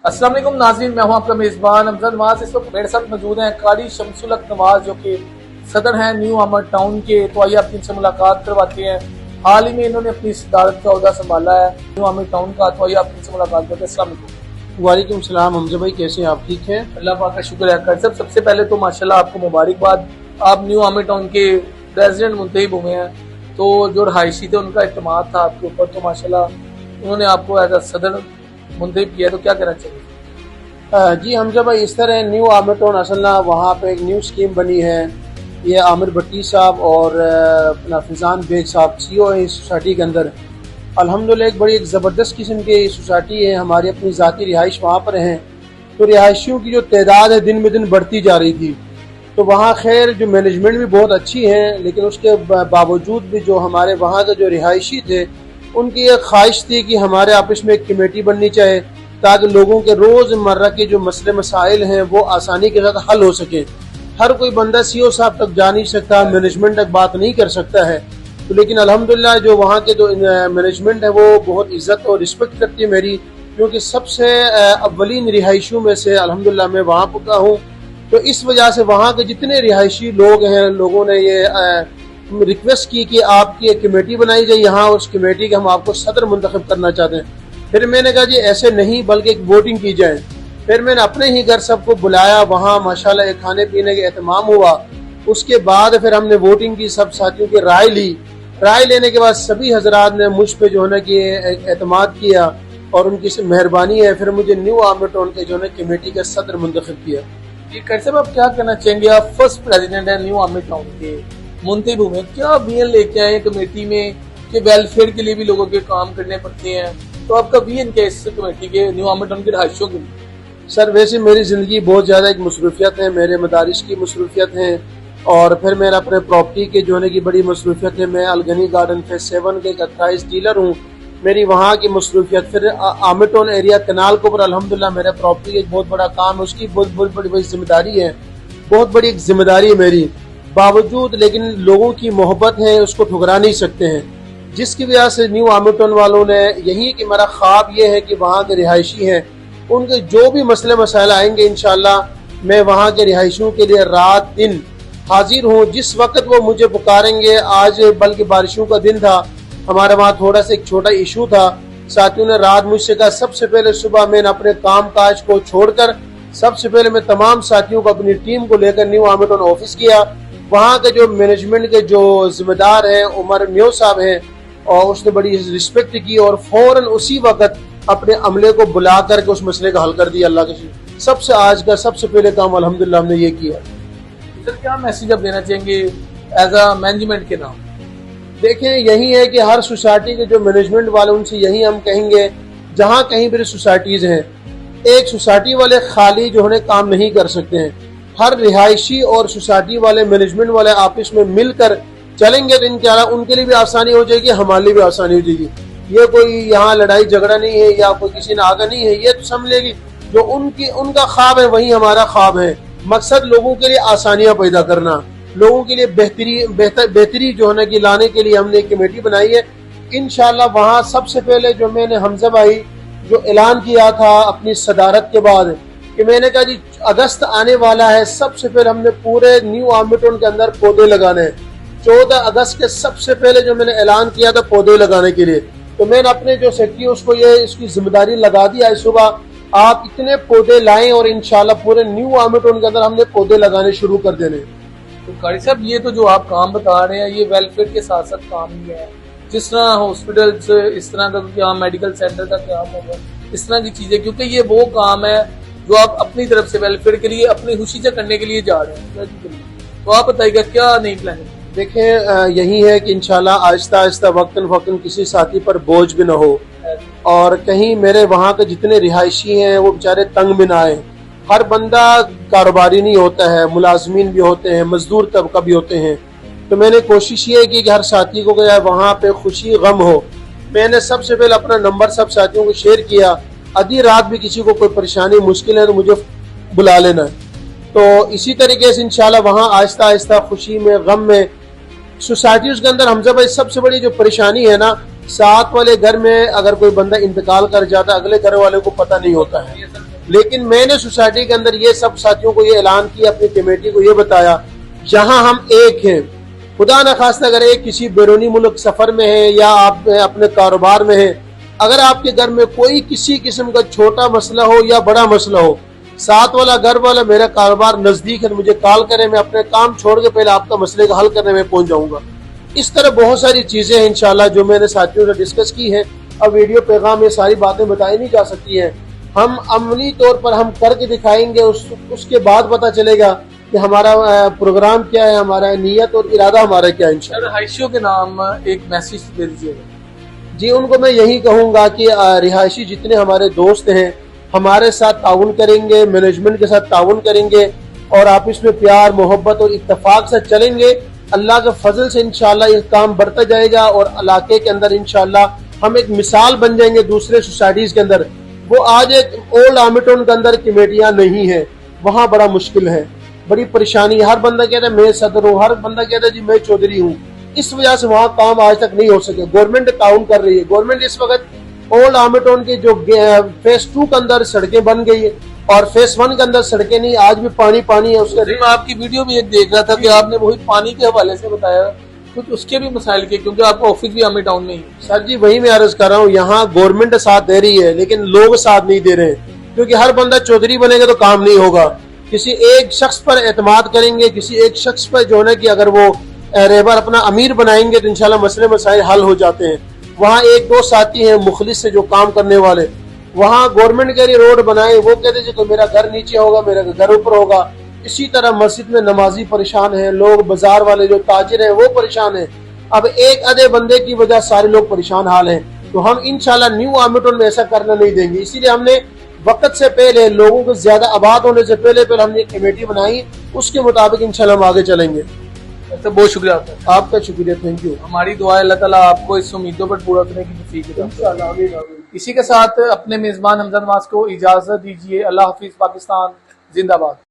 अस्सलाम वालेकुम नाज़रीन, मैं हूं आपका मेज़बान अमजद नवाज। इस वक्त मेरे साथ मौजूद हैं कारी शमसुल हक नवाज जो कि सदर हैं न्यू आमर टाउन के। तो आइए आप इनसे मुलाकात करवाते हैं। हाल ही में इन्होंने अपनी सदारत का ओहदा संभाला है न्यू आमर टाउन का। तो आइए आप इनसे मुलाकात करते हैं। अस्सलाम वालेकुम। वालेकुम सलाम हमजा भाई, कैसे हैं आप? ठीक हैं? अल्लाह पाक का शुक्र है। कर सबसे पहले तो माशाल्लाह आपको मुबारकबाद, आप न्यू आमर टाउन के प्रेसिडेंट मुंतखब हुए हैं। तो जो रहायशी थे उनका इत्मीनान था आपके ऊपर, तो माशाल्लाह उन्होंने आपको एज अ सदर मुंतखब किया, तो क्या कहना चाहिए? जी हमजा भाई, इस तरह न्यू आमिर टाउन असल ना वहाँ पे एक न्यू स्कीम बनी है। ये आमिर भट्टी साहब और अपना फिजान बेग साहब CEO है इस सोसाइटी के अंदर। अल्हम्दुलिल्लाह एक बड़ी एक ज़बरदस्त किस्म की सोसाइटी है। हमारी अपनी ज़ाती रिहाइश वहाँ पर हैं, तो रिहायशियों की जो तादाद है दिन ब दिन बढ़ती जा रही थी। तो वहाँ खैर जो मैनेजमेंट भी बहुत अच्छी है, लेकिन उसके बावजूद भी जो हमारे वहाँ के जो रिहायशी थे उनकी एक ख्वाहिश थी कि हमारे आपस में एक कमेटी बननी चाहिए ताकि लोगों के रोज़मर्रा के जो मसले मसाइल हैं वो आसानी के साथ हल हो सके। हर कोई बंदा CEO साहब तक जा नहीं सकता, मैनेजमेंट तक बात नहीं कर सकता है। तो लेकिन अल्हम्दुलिल्लाह जो वहाँ के जो मैनेजमेंट है वो बहुत इज्जत और रिस्पेक्ट करती है मेरी, क्योंकि सबसे अव्वलीन रिहायशियों में से अल्हम्दुलिल्लाह मैं वहाँ पुका हूँ। तो इस वजह से वहाँ के जितने रिहायशी लोग हैं, लोगों ने ये रिक्वेस्ट की कि आपकी एक कमेटी बनाई जाए यहाँ, उस कमेटी के हम आपको सदर मुंतखब करना चाहते हैं। फिर मैंने कहा जी ऐसे नहीं, बल्कि एक वोटिंग की जाए। फिर मैंने अपने ही घर सबको बुलाया, वहाँ माशाल्लाह एक खाने पीने का एहतमाम हुआ। उसके बाद फिर हमने वोटिंग की, सब साथियों की राय ली। राय लेने के बाद सभी हजरात ने मुझ पे जो है ना कि एतमाद किया और उनकी मेहरबानी है, फिर मुझे न्यू आमिर टाउन के जो है कमेटी का सदर मुंतखब किया। कर साहब आप क्या कहना चाहेंगे? आप फर्स्ट प्रेसिडेंट है न्यू आमिर टाउन के, मुंतखब हुए, क्या विजन लेके आए कमेटी में कि वेलफेयर के लिए भी लोगों के काम करने पड़ते हैं? तो आपका विजन क्या इस कमेटी के न्यू आमिर टाउन के रहायशियों के लिए? सर वैसे मेरी ज़िंदगी बहुत ज़्यादा एक मसरूफियत है, मेरे मदारिस की मसरूफियत है, और फिर मेरा अपने प्रॉपर्टी के जो है की बड़ी मसरूफियत है। मैं अलगनी गार्डन फेज 7 के 28 डीलर हूँ, मेरी वहाँ की मसरूफियत। फिर आमिर टाउन एरिया कनाल के ऊपर अल्हम्दुलिल्लाह मेरा प्रॉपर्टी एक बहुत बड़ा काम है, उसकी बहुत बड़ी जिम्मेदारी है, बहुत बड़ी एक जिम्मेदारी है मेरी। बावजूद लेकिन लोगों की मोहब्बत है, उसको ठुकरा नहीं सकते हैं, जिसकी वजह से न्यू आमिर टाउन वालों ने यही कि मेरा ख्वाब ये है कि वहाँ के रिहायशी हैं उनके जो भी मसले मसाइल आएंगे इंशाल्लाह मैं वहाँ के रिहायशियों के लिए रात दिन हाजिर हूँ। जिस वक्त वो मुझे पुकारेंगे, आज बल्कि बारिशों का दिन था, हमारे वहाँ थोड़ा सा एक छोटा इशू था, साथियों ने रात मुझसे कहा सबसे पहले सुबह मैंने अपने काम काज को छोड़कर सबसे पहले मैं तमाम साथियों को अपनी टीम को लेकर न्यू आमिर टाउन ऑफिस किया। वहाँ के जो मैनेजमेंट के जो जिम्मेदार हैं उमर म्यो साहब हैं, और उसने बड़ी रिस्पेक्ट की और फौरन उसी वक्त अपने अमले को बुला करके उस मसले का हल कर दिया। अल्लाह के सबसे आज का सबसे पहले काम अल्हम्दुलिल्लाह हमने ये किया। सर क्या मैसेज आप देना चाहेंगे एज अ मैनेजमेंट के नाम? देखें यही है कि हर सोसाइटी के जो मैनेजमेंट वाले उनसे यही हम कहेंगे, जहाँ कहीं भी सोसाइटीज हैं एक सोसाइटी वाले खाली जो है काम नहीं कर सकते हैं। हर रिहायशी और सोसाइटी वाले मैनेजमेंट वाले आपस में मिलकर चलेंगे तो इंशाल्लाह उनके लिए भी आसानी हो जाएगी, हमारे लिए भी आसानी हो जाएगी। ये कोई यहाँ लड़ाई झगड़ा नहीं है या कोई किसी ने आगा नहीं है, ये तो समझ लेगी जो उनका ख्वाब है वही हमारा ख्वाब है। मकसद लोगों के लिए आसानियां पैदा करना, लोगों के लिए बेहतरी जो है ना कि लाने के लिए हमने एक कमेटी बनाई है। इंशाल्लाह वहाँ सबसे पहले जो मैंने हमजा भाई जो ऐलान किया था अपनी सदारत के बाद कि मैंने कहा जी अगस्त आने वाला है, सबसे पहले हमने पूरे न्यू आमिर टाउन के अंदर पौधे लगाने हैं। 14 अगस्त के सबसे पहले जो मैंने ऐलान किया था पौधे लगाने के लिए, तो मैंने अपने जो सेक्रेटरी उसको ये इसकी जिम्मेदारी लगा दी आज सुबह आप इतने पौधे लाएं और इंशाल्लाह पूरे न्यू आमिर टाउन के अंदर हमने पौधे लगाने शुरू कर देने। तो कारी साहब ये तो जो आप काम बता रहे हैं ये वेलफेयर के साथ साथ काम ही है, जिस तरह हॉस्पिटल इस तरह का क्या मेडिकल सेंटर का क्या होगा, इस तरह की चीजें, क्योंकि ये वो काम है जो आप अपनी तरफ से वेलफेयर के लिए अपनी खुशी से करने के लिए जा रहे हैं। तो आप बताइएगा क्या नहीं प्लानिंग? देखें यही है कि इंशाल्लाह आहिस्ता आहिस्ता वक्तन किसी साथी पर बोझ भी न हो, और कहीं मेरे वहाँ के जितने रिहायशी हैं वो बेचारे तंग भी ना आए। हर बंदा कारोबारी नहीं होता है, मुलाजमीन भी होते हैं, मजदूर तबका भी होते हैं। तो मैंने कोशिश ये की कि हर साथी को गया वहाँ पे खुशी गम हो। मैंने सबसे पहले अपना नंबर सब साथियों को शेयर किया, आधी रात भी किसी को कोई परेशानी मुश्किल है तो मुझे बुला लेना। तो इसी तरीके से इंशाल्लाह वहाँ आहिस्ता आहिस्ता खुशी में गम में सोसाइटीज के अंदर हमजा भाई सबसे बड़ी जो परेशानी है ना, साथ वाले घर में अगर कोई बंदा इंतकाल कर जाता है अगले घर वाले को पता नहीं होता है। لیکن میں نے سوسائٹی کے اندر یہ سب ساتھیوں کو یہ اعلان کیا، اپنی کمیٹی کو یہ بتایا، جہاں ہم ایک ہیں، خدا نخواستہ اگر ایک کسی بیرونی ملک سفر میں ہے یا آپ اپنے کاروبار میں ہیں، اگر آپ کے گھر میں کوئی کسی قسم کا چھوٹا مسئلہ ہو یا بڑا مسئلہ ہو، ساتھ والا گھر والا میرا کاروبار نزدیک ہے، مجھے کال کریں، میں اپنے کام چھوڑ کے پہلے آپ کا مسئلے کا حل کرنے میں پہنچ جاؤں گا۔ اس طرح بہت ساری چیزیں ہیں انشاءاللہ جو میں نے ساتھیوں سے ڈسکس کی ہیں۔ اب ویڈیو پیغام میں ساری باتیں بتائی نہیں جا سکتی ہیں، ہم عملی طور پر ہم کر کے دکھائیں گے، اس کے بعد پتہ چلے گا کہ ہمارا پروگرام کیا ہے، ہمارا نیت اور ارادہ ہمارا کیا ہے انشاءاللہ۔ رہائشیوں کے نام ایک میسج دے دیجیے گا۔ جی ان کو میں یہی کہوں گا کہ رہائشی جتنے ہمارے دوست ہیں ہمارے ساتھ تعاون کریں گے، مینجمنٹ کے ساتھ تعاون کریں گے اور آپس میں پیار محبت اور اتفاق سے چلیں گے، اللہ کے فضل سے انشاءاللہ یہ کام بڑھتا جائے گا اور علاقے کے اندر انشاءاللہ ہم ایک مثال بن جائیں گے دوسرے سوسائٹیز کے اندر۔ وہ آج ایک اولڈ آمٹون کے اندر کمیٹیاں نہیں ہیں، وہاں بڑا مشکل ہے، بڑی پریشانی، ہر بندہ کہتا ہے میں صدر ہوں، ہر بندہ کہتا ہے جی میں چودھری ہوں، اس وجہ سے وہاں کام آج تک نہیں ہو سکے۔ گورنمنٹ تعاون کر رہی ہے، گورنمنٹ اس وقت اولڈ آمٹون کے جو فیس 2 کے اندر سڑکیں بن گئی ہے اور فیس 1 کے اندر سڑکیں نہیں، آج بھی پانی ہے اس کا۔ میں آپ کی ویڈیو میں ایک دیکھ رہا تھا کہ آپ نے وہی پانی کے حوالے سے بتایا کچھ اس کے بھی مسائل کے، کیونکہ آپ کا آفس بھی ہمیں ٹاؤن میں ہی ہے۔ سر جی وہی میں عرض کر رہا ہوں، یہاں گورنمنٹ ساتھ دے رہی ہے لیکن لوگ ساتھ نہیں دے رہے ہیں، کیونکہ ہر بندہ چودھری بنے گا تو کام نہیں ہوگا۔ کسی ایک شخص پر اعتماد کریں گے، کسی ایک شخص پر جو ہے کہ اگر وہ رہبر اپنا امیر بنائیں گے تو انشاءاللہ مسئلے مسائل حل ہو جاتے ہیں۔ وہاں ایک دو ساتھی ہیں مخلص سے جو کام کرنے والے، وہاں گورنمنٹ کے لیے روڈ بنائے، وہ کہتے ہیں کہ میرا گھر نیچے ہوگا، میرا گھر اوپر ہوگا۔ اسی طرح مسجد میں نمازی پریشان ہیں، لوگ بازار والے جو تاجر ہیں وہ پریشان ہیں۔ اب ایک آدھے بندے کی وجہ سارے لوگ پریشان حال ہیں، تو ہم انشاءاللہ نیو آمٹون میں ایسا کرنا نہیں دیں گے۔ اسی لیے ہم نے وقت سے پہلے لوگوں کو زیادہ آباد ہونے سے پہلے ہم نے ایک کمیٹی بنائی، اس کے مطابق انشاءاللہ ہم آگے چلیں گے۔ بہت شکریہ آپ کا شکریہ، تھینک یو۔ ہماری دعا ہے اللہ تعالیٰ آپ کو اس امیدوں پر پورا کرنے کی توفیق عطا فرمائے۔ اسی کے ساتھ اپنے میزبان حمزہ نواز کو اجازت دیجیے۔ اللہ حافظ۔ پاکستان زندہ باد۔